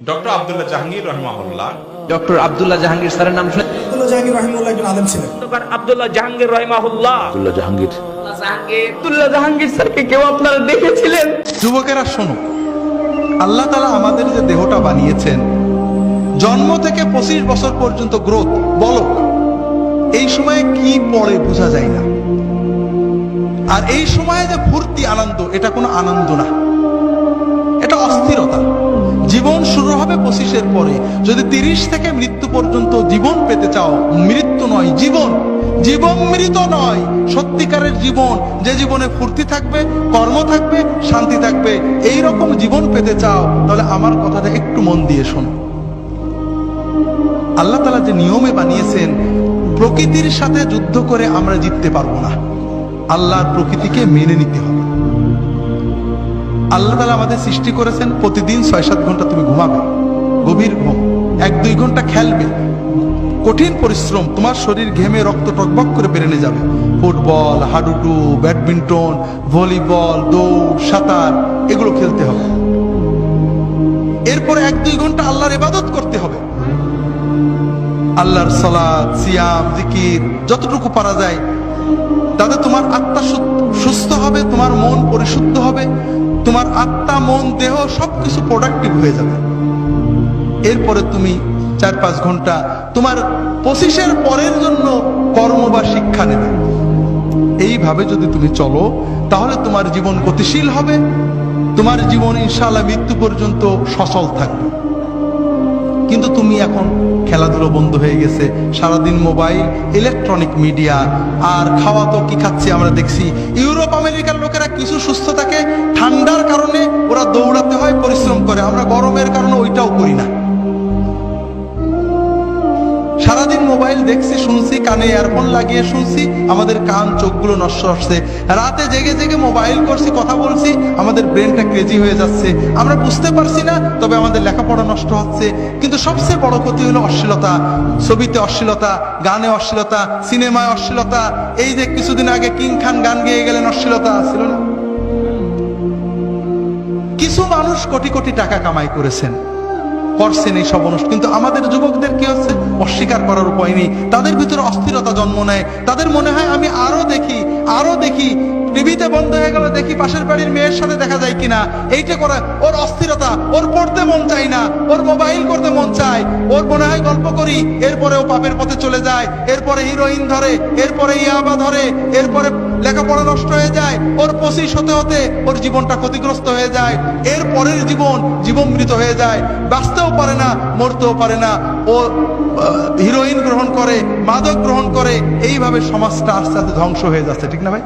Doctor Abdullah Jahangir রহমাহুল্লাহ, doctor Abdullah Jahangir স্যারের নাম শুনে আব্দুল্লাহ জাহাঙ্গীর রাহিমাহুল্লাহ একজন আলেম ছিলেন। আব্দুল্লাহ জাহাঙ্গীর রহিমাহুল্লাহ, আব্দুল্লাহ জাহাঙ্গীর। আব্দুল্লাহ জাহাঙ্গীর স্যারকে কেউ আপনারা দেখেছিলেন? যুবকেরা শোনো, আল্লাহ তাআলা আমাদের যে দেহটা বানিয়েছেন, জন্ম থেকে 25 বছর পর্যন্ত গ্রোথ বলো, এই সময়ে কি পড়ে বোঝা যায় না। আর এই সময়ে যে ফুর্তি আনন্দ, এটা কোনো আনন্দ না, এটা অস্থিরতা। জীবন শুরু হবে 25-এর পরে। যদি 30 থেকে মৃত্যু পর্যন্ত জীবন পেতে চাও, মৃত্যু নয় জীবন, জীবন মৃত নয়, সত্যিকারের জীবন, যে জীবনে ফুর্তি থাকবে, কর্ম থাকবে, শান্তি থাকবে, এই রকম জীবন পেতে চাও, তাহলে আমার কথাটা একটু মন দিয়ে শোনো। আল্লাহ তাআলা যে নিয়মে বানিয়েছেন, প্রকৃতির সাথে যুদ্ধ করে আমরা জিততে পারবো না, আল্লাহর প্রকৃতিকে মেনে নিতে হবে। আল্লাহ তাআলা আমাদের সৃষ্টি করেছেন, প্রতিদিন 6-7 ঘন্টা তুমি ঘুমাবে, গভীর ঘুম, 1-2 ঘন্টা খেলবে, কঠিন পরিশ্রম, তোমার শরীর ঘেমে রক্ত টকবক করে বেরিয়ে যাবে। ফুটবল, হাডুডু, ব্যাডমিন্টন, ভলিবল, দৌড়, সাঁতার, এগুলো খেলতে হবে। এরপরে 1-2 ঘন্টা আল্লাহর ইবাদত করতে হবে, আল্লাহর সালাত, সিয়াম, জিকির, যতটুকু পারা যায়। তাতে তোমার আত্মা সুস্থ হবে, তোমার মন পরিশুদ্ধ হবে, তোমার আত্মা, মন, দেহ সবকিছু প্রোডাক্টিভ হয়ে যাবে। এরপরে তুমি 4-5 ঘন্টা তোমার 25-এর পরের জন্য কর্ম বা শিক্ষা নেবে। এইভাবে যদি তুমি চলো, তাহলে তোমার জীবন গতিশীল হবে, তোমার জীবন ইনশাআল্লাহ মৃত্যু পর্যন্ত সচল থাকবে। কিন্তু তুমি এখন খেলাধুলো বন্ধ হয়ে গেছে, সারাদিন মোবাইল, ইলেকট্রনিক মিডিয়া, আর খাওয়া তো কি খাচ্ছি আমরা দেখছি। ইউরোপ আমেরিকার লোকেরা কিছু সুস্থ থাকে, ঠান্ডার কারণে ওরা দৌড়াতে হয়, পরিশ্রম করে, আমরা গরমের কারণে ওইটাও করি না। সারাদিন মোবাইল দেখছি, শুনছি, কানে ইয়ারফোন লাগিয়ে শুনছি, আমাদের কান চোখগুলো নষ্ট হচ্ছে। রাতে জেগে জেগে মোবাইল করছি, কথা বলছি, আমাদের ব্রেনটা ক্রেজি হয়ে যাচ্ছে, আমরা বুঝতে পারছি না, তবে আমাদের লেখাপড়া নষ্ট হচ্ছে। কিন্তু সবচেয়ে বড় ক্ষতি হলো অশ্লীলতা, ছবিতে অশ্লীলতা, গানে অশ্লীলতা, সিনেমায় অশ্লীলতা। এই যে কিছুদিন আগে কিং খান গান গেয়ে গেলেন, অশ্লীলতা ছিল না? কিছু মানুষ কোটি কোটি টাকা কামাই করেছেন, করছেন এই সব অনুষ্ঠান, কিন্তু আমাদের যুবকদের কি হচ্ছে, অস্বীকার করার উপায় নেই। তাদের ভিতরে অস্থিরতা জন্ম নেয়, তাদের মনে হয় আমি আরো দেখি, আরো দেখি, টিভিতে বন্ধ হয়ে গেল, দেখি পাশের বাড়ির মেয়ের সাথে দেখা যায় কিনা, এইটা করে ওর অস্থিরতা, ওর পড়তে মন চায় না, ওর মোবাইল করতে মন চায়, ওর মনে হয় গল্প করি, এরপরে ও পাপের পথে চলে যায়, এরপরে হিরোইন ধরে, এরপরে ইয়াবা ধরে, এরপরে লেখাপড়া নষ্ট হয়ে যায়, ওর 25 হতে হতে ওর জীবনটা ক্ষতিগ্রস্ত হয়ে যায়, এর পরের জীবন মৃত হয়ে যায়, বাঁচতেও পারে না, মরতেও পারে না, ও হিরোইন গ্রহণ করে, মাদক গ্রহণ করে, এইভাবে সমাজটা আস্তে আস্তে ধ্বংস হয়ে যাচ্ছে, ঠিক না ভাই?